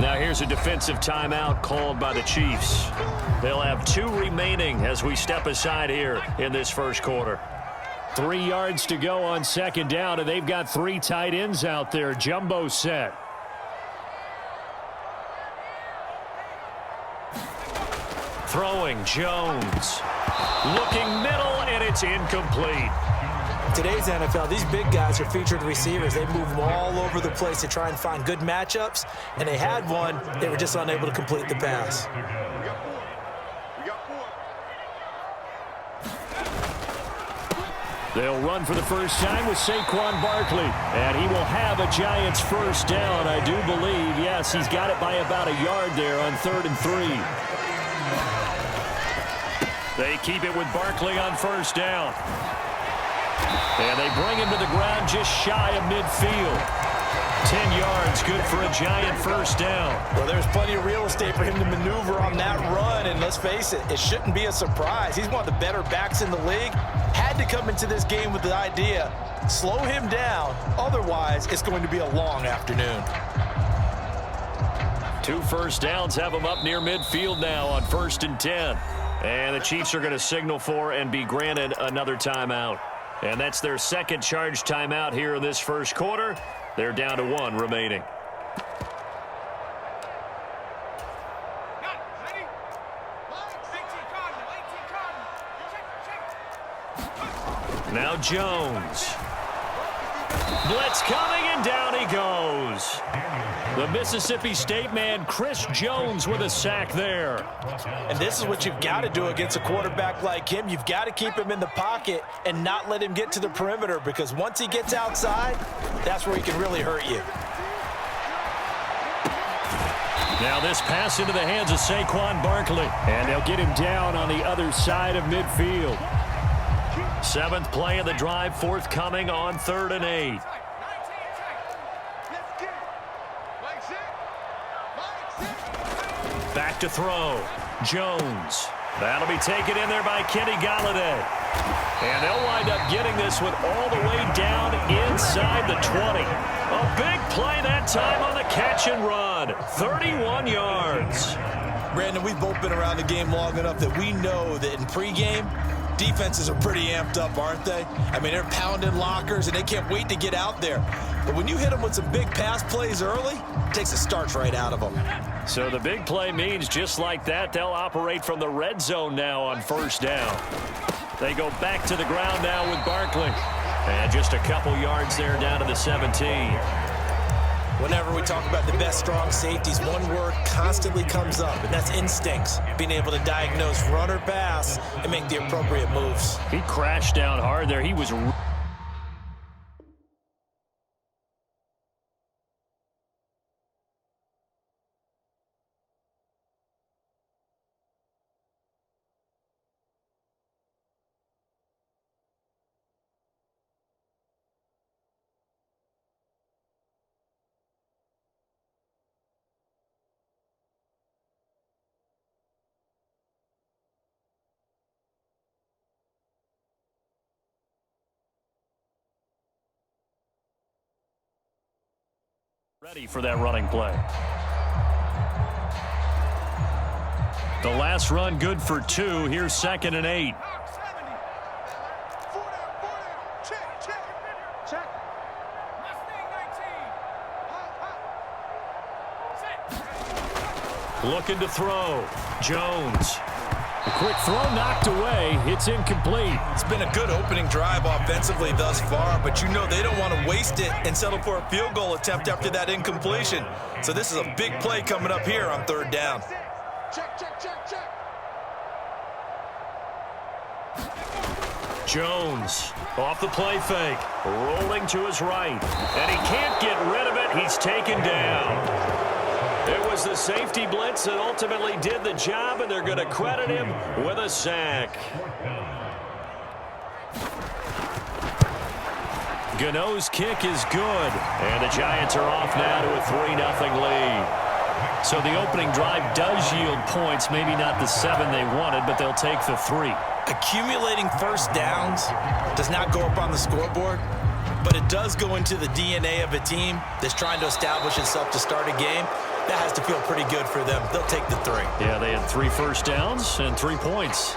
Now here's a defensive timeout called by the Chiefs. They'll have 2 remaining as we step aside here in this first quarter. 3 yards to go on second down, and they've got 3 tight ends out there. Jumbo set. Throwing, Jones. Looking middle, and it's incomplete. Today's NFL, these big guys are featured receivers. They move them all over the place to try and find good matchups, and they had one. They were just unable to complete the pass. They'll run for the first time with Saquon Barkley, and he will have a Giants first down, I do believe. Yes, he's got it by about a yard there on 3rd and 3. They keep it with Barkley on first down. And they bring him to the ground just shy of midfield. 10 yards, good for a Giant first down. Well, there's plenty of real estate for him to maneuver on that run, and let's face it, it shouldn't be a surprise. He's one of the better backs in the league. Had to come into this game with the idea, slow him down, otherwise it's going to be a long afternoon. 2 first downs have him up near midfield now on 1st and 10. And the Chiefs are going to signal for and be granted another timeout. And that's their second charge timeout here in this first quarter. They're down to 1 remaining. Now Jones. Blitz coming, and down he goes. The Mississippi State man, Chris Jones, with a sack there. And this is what you've got to do against a quarterback like him. You've got to keep him in the pocket and not let him get to the perimeter, because once he gets outside, that's where he can really hurt you. Now this pass into the hands of Saquon Barkley, and they'll get him down on the other side of midfield. 7th play of the drive, forthcoming on 3rd and 8. Back to throw. Jones. That'll be taken in there by Kenny Golladay. And they'll wind up getting this one all the way down inside the 20. A big play that time on the catch and run. 31 yards. Brandon, we've both been around the game long enough that we know that in pregame, defenses are pretty amped up, aren't they? I mean, they're pounding lockers, and they can't wait to get out there. But when you hit them with some big pass plays early, it takes the starch right out of them. So the big play means just like that, they'll operate from the red zone now on first down. They go back to the ground now with Barkley. And just a couple yards there down to the 17. Whenever we talk about the best strong safeties, one word constantly comes up, and that's instincts. Being able to diagnose run or pass and make the appropriate moves. He crashed down hard there. He was... ready for that running play. The last run good for 2. Here's 2nd and 8. Looking to throw. Jones. A quick throw knocked away. It's incomplete. It's been a good opening drive offensively thus far, but you know they don't want to waste it and settle for a field goal attempt after that incompletion. So this is a big play coming up here on 3rd down. Jones off the play fake. Rolling to his right. And he can't get rid of it. He's taken down. It was the safety blitz that ultimately did the job, and they're going to credit him with a sack. Gano's kick is good, and the Giants are off now to a 3-0 lead. So the opening drive does yield points, maybe not the 7 they wanted, but they'll take the 3. Accumulating first downs does not go up on the scoreboard, but it does go into the DNA of a team that's trying to establish itself to start a game. That has to feel pretty good for them. They'll take the 3. Yeah, they had 3 first downs and 3 points.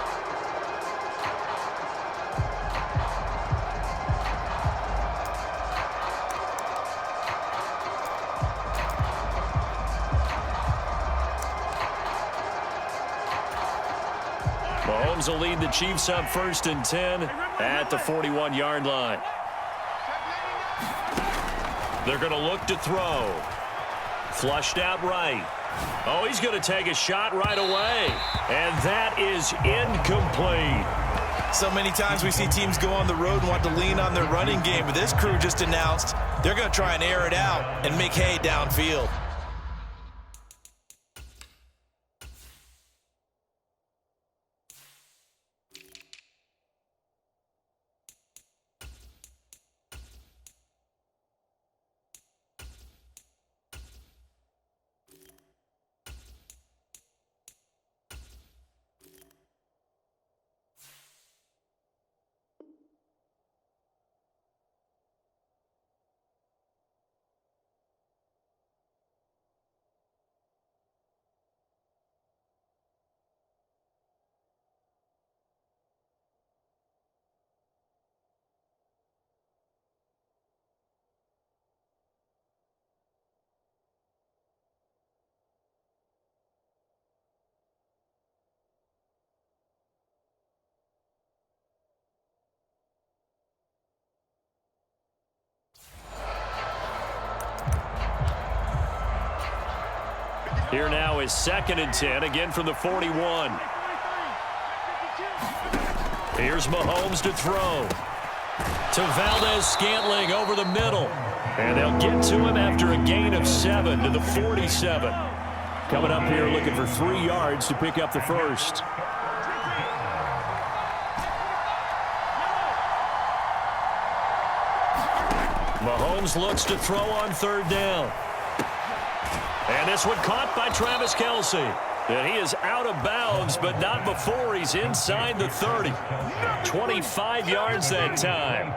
Mahomes will lead the Chiefs up 1st and 10 at the 41-yard line. They're going to look to throw. Flushed out right. Oh, he's going to take a shot right away. And that is incomplete. So many times we see teams go on the road and want to lean on their running game, but this crew just announced they're going to try and air it out and make hay downfield. Here now is 2nd and 10, again from the 41. Here's Mahomes to throw. To Valdez-Scantling over the middle. And they'll get to him after a gain of 7 to the 47. Coming up here looking for 3 yards to pick up the first. Mahomes looks to throw on 3rd down. And this one caught by Travis Kelce. And he is out of bounds, but not before he's inside the 30. 25 yards that time.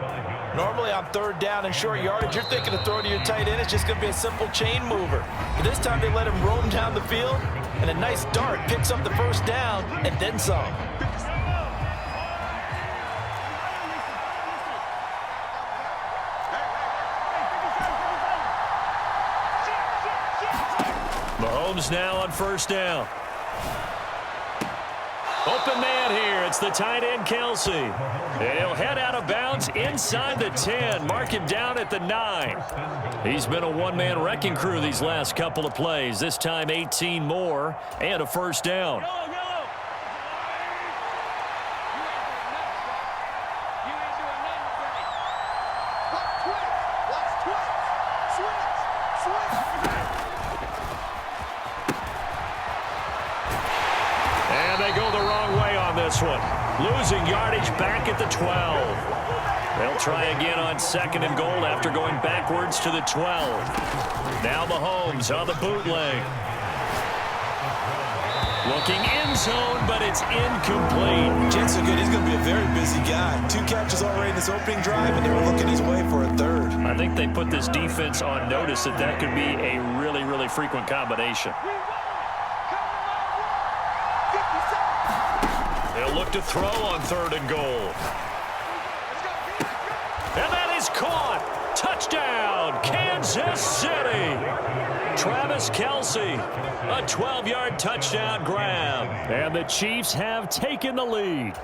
Normally on 3rd down and short yardage, you're thinking to throw to your tight end. It's just going to be a simple chain mover. But this time they let him roam down the field, and a nice dart picks up the 1st down and then some. Mahomes now on 1st down. Open man here. It's the tight end, Kelce. He'll head out of bounds inside the 10. Mark him down at the 9. He's been a one-man wrecking crew these last couple of plays. This time 18 more and a 1st down. One. Losing yardage back at the 12. They'll try again on 2nd and goal after going backwards to the 12. Now Mahomes on the bootleg. Looking in zone, but it's incomplete. Jets are good. He's going to be a very busy guy. 2 catches already in this opening drive, and they were looking his way for a 3rd. I think they put this defense on notice that could be a really, really frequent combination. They'll look to throw on 3rd and goal. And that is caught. Touchdown, Kansas City. Travis Kelce, a 12-yard touchdown grab. And the Chiefs have taken the lead.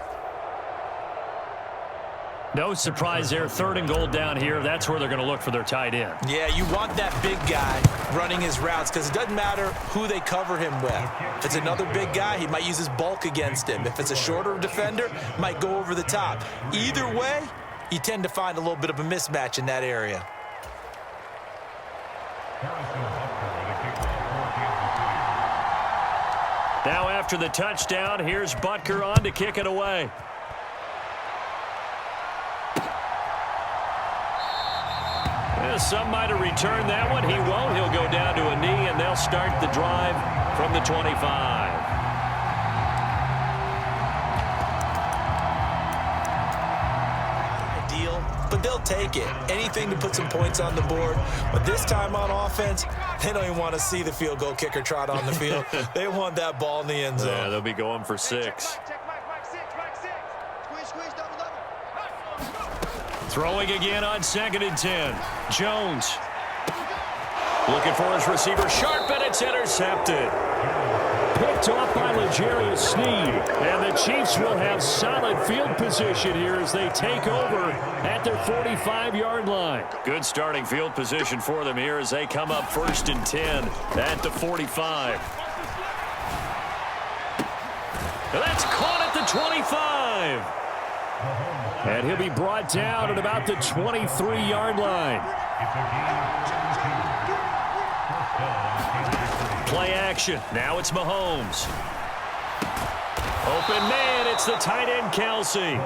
No surprise there, 3rd and goal down here. That's where they're going to look for their tight end. Yeah, you want that big guy running his routes because it doesn't matter who they cover him with. If it's another big guy, he might use his bulk against him. If it's a shorter defender, might go over the top. Either way, you tend to find a little bit of a mismatch in that area. Now after the touchdown, here's Butker on to kick it away. Some might have returned that one. He won't. He'll go down to a knee, and they'll start the drive from the 25. Ideal, but they'll take it. Anything to put some points on the board. But this time on offense, They don't even want to see the field goal kicker trot on the field. They want that ball in the end zone. Yeah, they'll be going for 6. Throwing again on 2nd and 10. Jones. Looking for his receiver. Sharp, and it's intercepted. Picked off by L'Jarius Sneed. And the Chiefs will have solid field position here as they take over at their 45-yard line. Good starting field position for them here as they come up 1st and 10 at the 45. And that's caught at the 25. And he'll be brought down at about the 23-yard line. Play action. Now it's Mahomes. Open man. It's the tight end, Kelsey.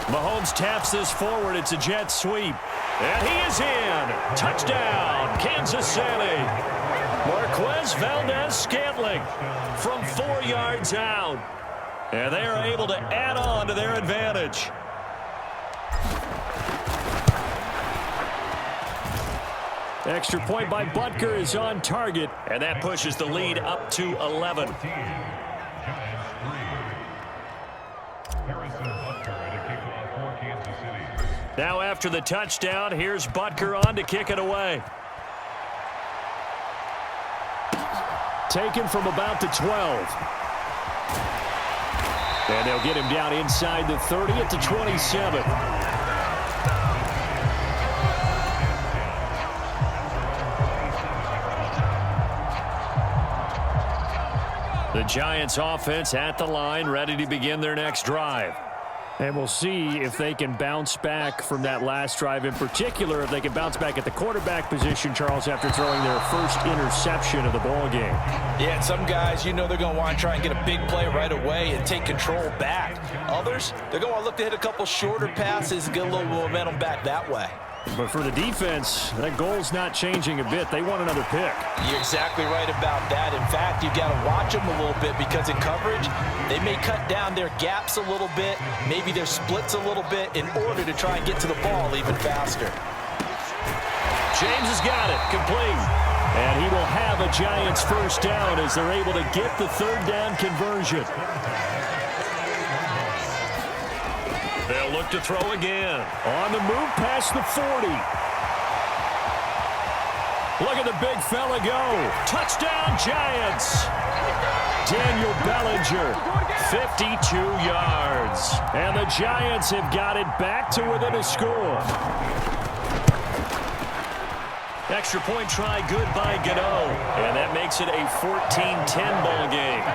Mahomes taps this forward. It's a jet sweep. And he is in. Touchdown, Kansas City. Marquez Valdez-Scantling from 4 yards out. And they are able to add on to their advantage. Extra point by Butker is on target. And that pushes the lead up to 11. Now after the touchdown, here's Butker on to kick it away. Taken from about the 12. And they'll get him down inside the 30 at the 27. The Giants offense at the line, ready to begin their next drive. And we'll see if they can bounce back from that last drive, in particular if they can bounce back at the quarterback position, Charles, after throwing their first interception of the ball game. Yeah, and some guys, you know they're going to want to try and get a big play right away and take control back. Others, they're going to look to hit a couple shorter passes and get a little momentum back that way. But for the defense, that goal's not changing a bit. They want another pick. You're exactly right about that. In fact, you've got to watch them a little bit because in coverage, they may cut down their gaps a little bit, maybe their splits a little bit in order to try and get to the ball even faster. James has got it, complete. And he will have a Giants first down as they're able to get the 3rd down conversion. They'll look to throw again. On the move past the 40. Look at the big fella go. Touchdown, Giants. Daniel Bellinger, 52 yards. And the Giants have got it back to within a score. Extra point try good by Gano. And that makes it a 14-10 ball game.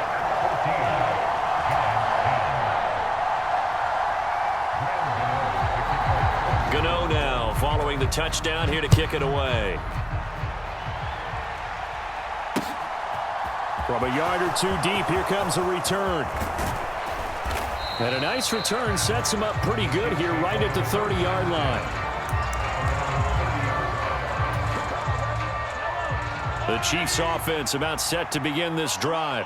Gano now following the touchdown here to kick it away. From a yard or two deep, here comes a return. And a nice return sets him up pretty good here right at the 30-yard line. The Chiefs offense about set to begin this drive.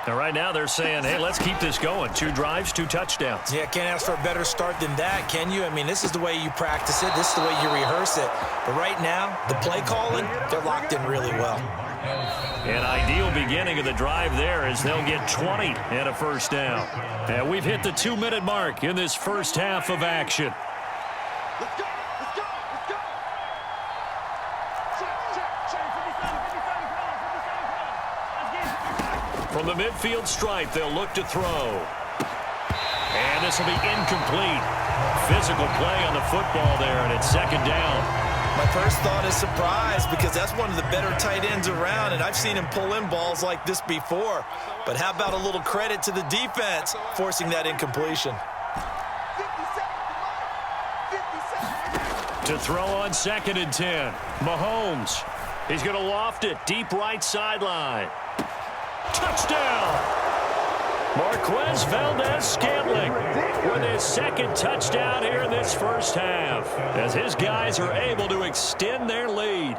And right now they're saying, hey, let's keep this going. 2 drives, 2 touchdowns. Yeah, can't ask for a better start than that, can you? I mean, this is the way you practice it. This is the way you rehearse it. But right now, the play calling, they're locked in really well. An ideal beginning of the drive there as they'll get 20 and a first down. And we've hit the 2-minute mark in this first half of action. Let's go! Let's go! Let's go! From the midfield stripe, they'll look to throw. And this will be incomplete. Physical play on the football there, and it's 2nd down. My first thought is surprise because that's one of the better tight ends around, and I've seen him pull in balls like this before. But how about a little credit to the defense forcing that incompletion? To throw on 2nd and 10. Mahomes. He's going to loft it deep right sideline. Touchdown! Marquez Valdez-Scantling with his 2nd touchdown here in this first half as his guys are able to extend their lead.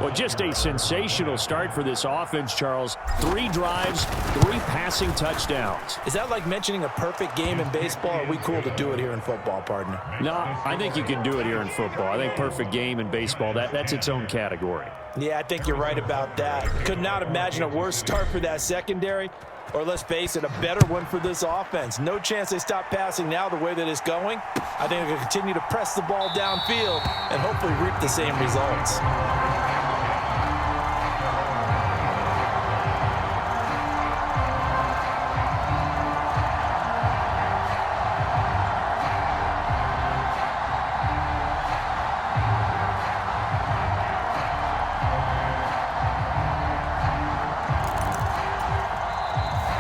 Well, just a sensational start for this offense, Charles. 3 drives, 3 passing touchdowns. Is that like mentioning a perfect game in baseball, or are we cool to do it here in football, partner? No, I think you can do it here in football. I think perfect game in baseball, that's its own category. Yeah, I think you're right about that. Could not imagine a worse start for that secondary, or let's face it, a better one for this offense. No chance they stop passing now the way that it's going. I think they're going to continue to press the ball downfield and hopefully reap the same results.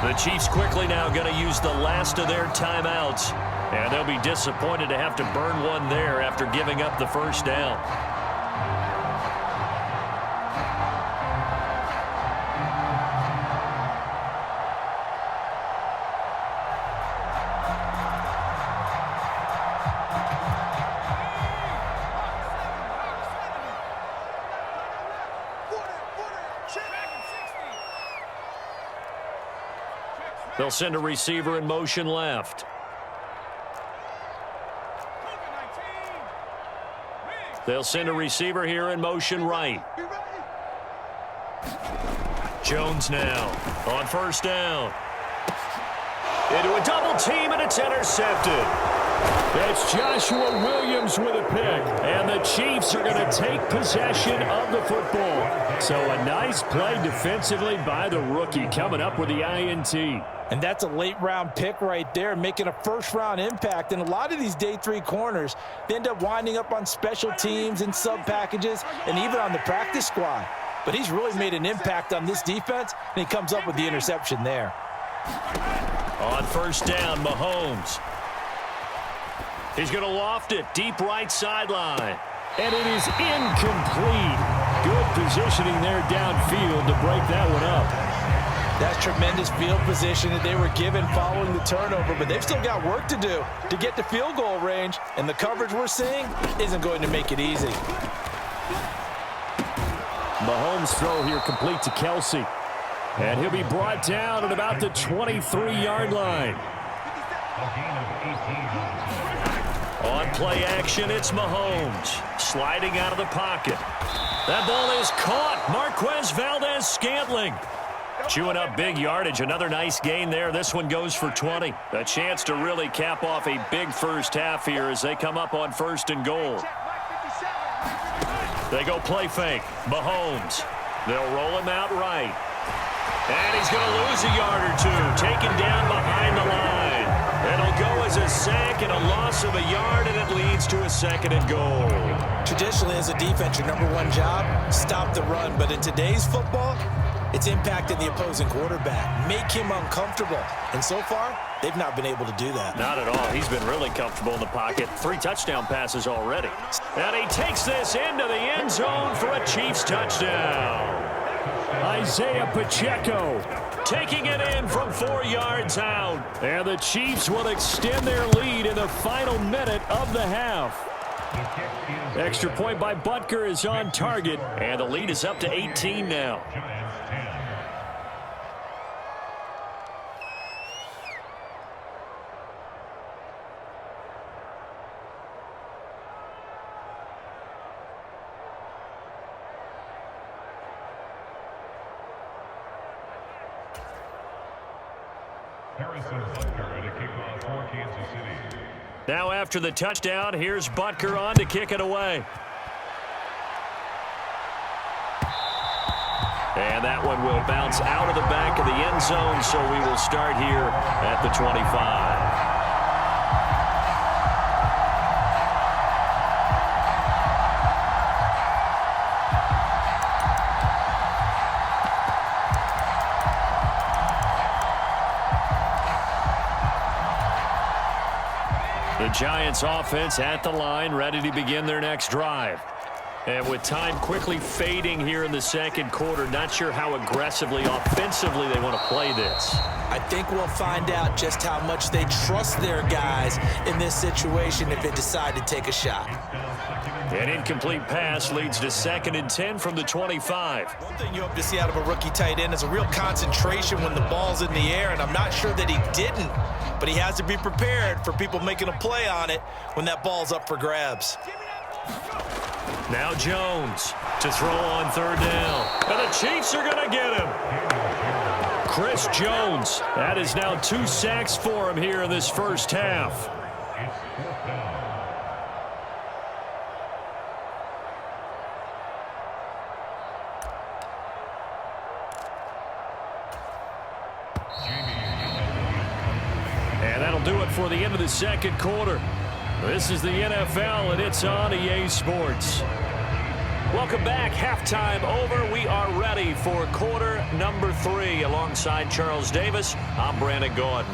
The Chiefs quickly now going to use the last of their timeouts. And they'll be disappointed to have to burn one there after giving up the first down. They'll send a receiver in motion left. They'll send a receiver here in motion right. Jones now on first down. Into a double team, and it's intercepted. That's Joshua Williams with a pick. And the Chiefs are going to take possession of the football. So a nice play defensively by the rookie coming up with the INT. And that's a late-round pick right there, making a first-round impact. And a lot of these day 3 corners, they end up winding up on special teams and sub-packages and even on the practice squad. But he's really made an impact on this defense, and he comes up with the interception there. On first down, Mahomes. He's going to loft it deep right sideline. And it is incomplete. Good positioning there downfield to break that one up. That's tremendous field position that they were given following the turnover, but they've still got work to do to get to field goal range, and the coverage we're seeing isn't going to make it easy. Mahomes' throw here complete to Kelsey. And he'll be brought down at about the 23-yard line. On play action, it's Mahomes. Sliding out of the pocket. That ball is caught. Marquez Valdez-Scantling. Chewing up big yardage. Another nice gain there. This one goes for 20. A chance to really cap off a big first half here as they come up on first and goal. They go play fake. Mahomes. They'll roll him out right. And he's going to lose a yard or two. Taken down behind the line. It'll go as a sack and a loss of a yard, and it leads to a second and goal. Traditionally, as a defense, your #1 job, stop the run. But in today's football, it's impacting the opposing quarterback, make him uncomfortable. And so far, they've not been able to do that. Not at all. He's been really comfortable in the pocket. 3 touchdown passes already. And he takes this into the end zone for a Chiefs touchdown. Isaiah Pacheco taking it in from 4 yards out. And the Chiefs will extend their lead in the final minute of the half. Extra point by Butker is on target, and the lead is up to 18 now. Now after the touchdown, here's Butker on to kick it away. And that one will bounce out of the back of the end zone, so we will start here at the 25. The Giants offense at the line, ready to begin their next drive. And with time quickly fading here in the second quarter, not sure how aggressively, offensively they want to play this. I think we'll find out just how much they trust their guys in this situation if they decide to take a shot. An incomplete pass leads to 2nd and 10 from the 25. One thing you hope to see out of a rookie tight end is a real concentration when the ball's in the air, and I'm not sure that he didn't, but he has to be prepared for people making a play on it when that ball's up for grabs. Now Jones to throw on 3rd down. And the Chiefs are going to get him. Chris Jones. That is now 2 sacks for him here in this first half. And that'll do it for the end of the second quarter. This is the NFL, and it's on EA Sports. Welcome back. Halftime over. We are ready for quarter number 3. Alongside Charles Davis, I'm Brandon Gordon.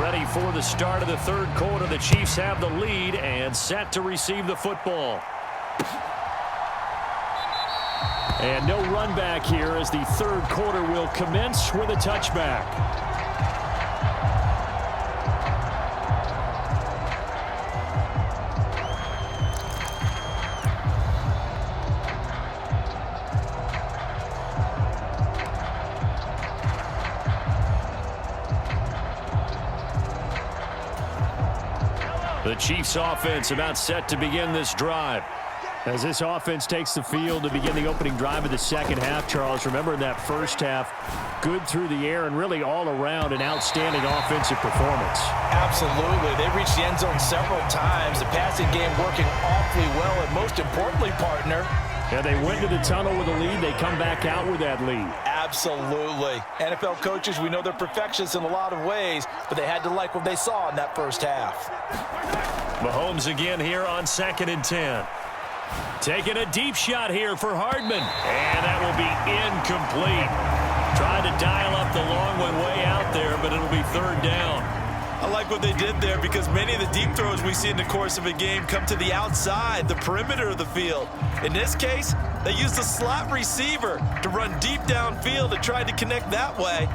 Ready for the start of the third quarter. The Chiefs have the lead and set to receive the football. And no run back here as the third quarter will commence with a touchback. The Chiefs offense about set to begin this drive. As this offense takes the field to begin the opening drive of the second half, Charles, remember in that first half, good through the air and really all around an outstanding offensive performance. Absolutely. They reached the end zone several times. The passing game working awfully well, and most importantly, partner, yeah, they went to the tunnel with a lead. They come back out with that lead. Absolutely. NFL coaches, we know they're perfectionists in a lot of ways, but they had to like what they saw in that first half. Mahomes again here on 2nd and 10. Taking a deep shot here for Hardman. And that will be incomplete. Trying to dial up the long one way out there, but it'll be 3rd down. I like what they did there because many of the deep throws we see in the course of a game come to the outside, the perimeter of the field. In this case, they used a slot receiver to run deep downfield and tried to connect that way.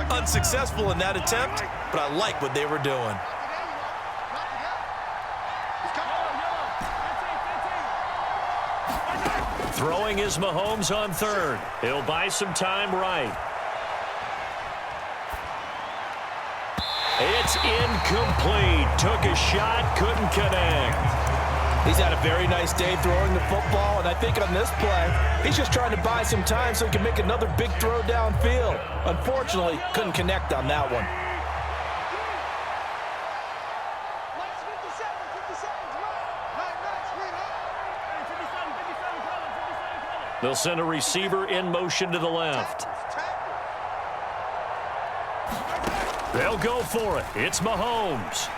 Unsuccessful in that attempt, but I like what they were doing. Throwing is Mahomes on 3rd. He'll buy some time right. It's incomplete. Took a shot, couldn't connect. He's had a very nice day throwing the football, and I think on this play, he's just trying to buy some time so he can make another big throw downfield. Unfortunately, couldn't connect on that one. They'll send a receiver in motion to the left. They'll go for it. It's Mahomes.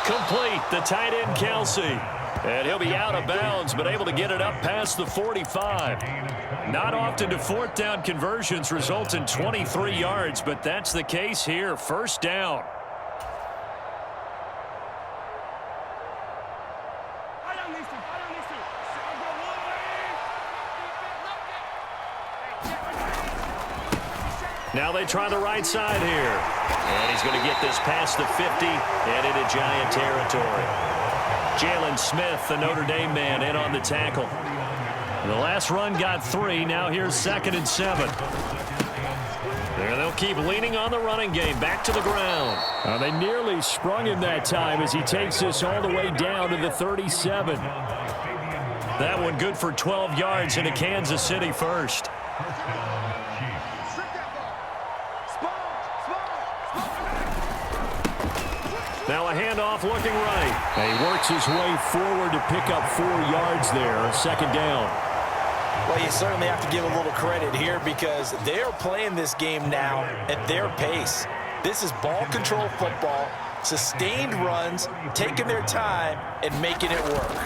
Complete. The tight end, Kelsey. And he'll be out of bounds, but able to get it up past the 45. Not often do 4th down conversions result in 23 yards, but that's the case here. 1st down. Now they try the right side here. And he's going to get this past the 50 and into Giant territory. Jalen Smith, the Notre Dame man, in on the tackle. The last run got 3. Now here's 2nd and 7. There they'll keep leaning on the running game. Back to the ground. They nearly sprung him that time as he takes this all the way down to the 37. That one good for 12 yards into Kansas City 1st. Now a handoff looking right. And he works his way forward to pick up 4 yards there. 2nd down. Well, you certainly have to give a little credit here because they are playing this game now at their pace. This is ball control football, sustained runs, taking their time, and making it work.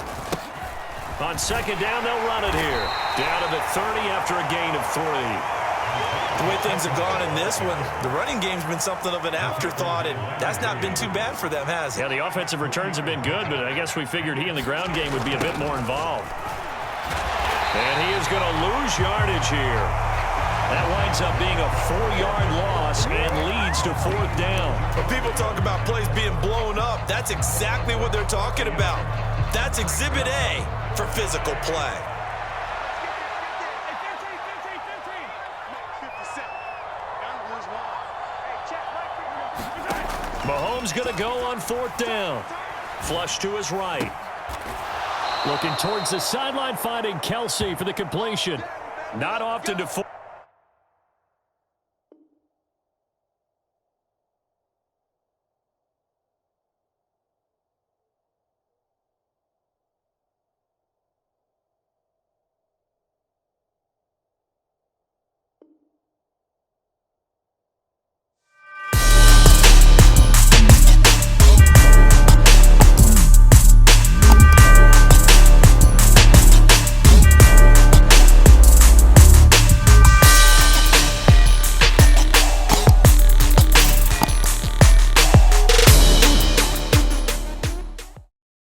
On 2nd down, they'll run it here. Down to the 30 after a gain of 3. The way things have gone in this one, the running game's been something of an afterthought, and that's not been too bad for them, has it? Yeah, the offensive returns have been good, but I guess we figured he in the ground game would be a bit more involved. And he is going to lose yardage here. That winds up being a 4-yard loss and leads to 4th down. When people talk about plays being blown up, that's exactly what they're talking about. That's Exhibit A for physical play. Mahomes going to go on 4th down. Flush to his right. Looking towards the sideline, finding Kelsey for the completion. Not often to...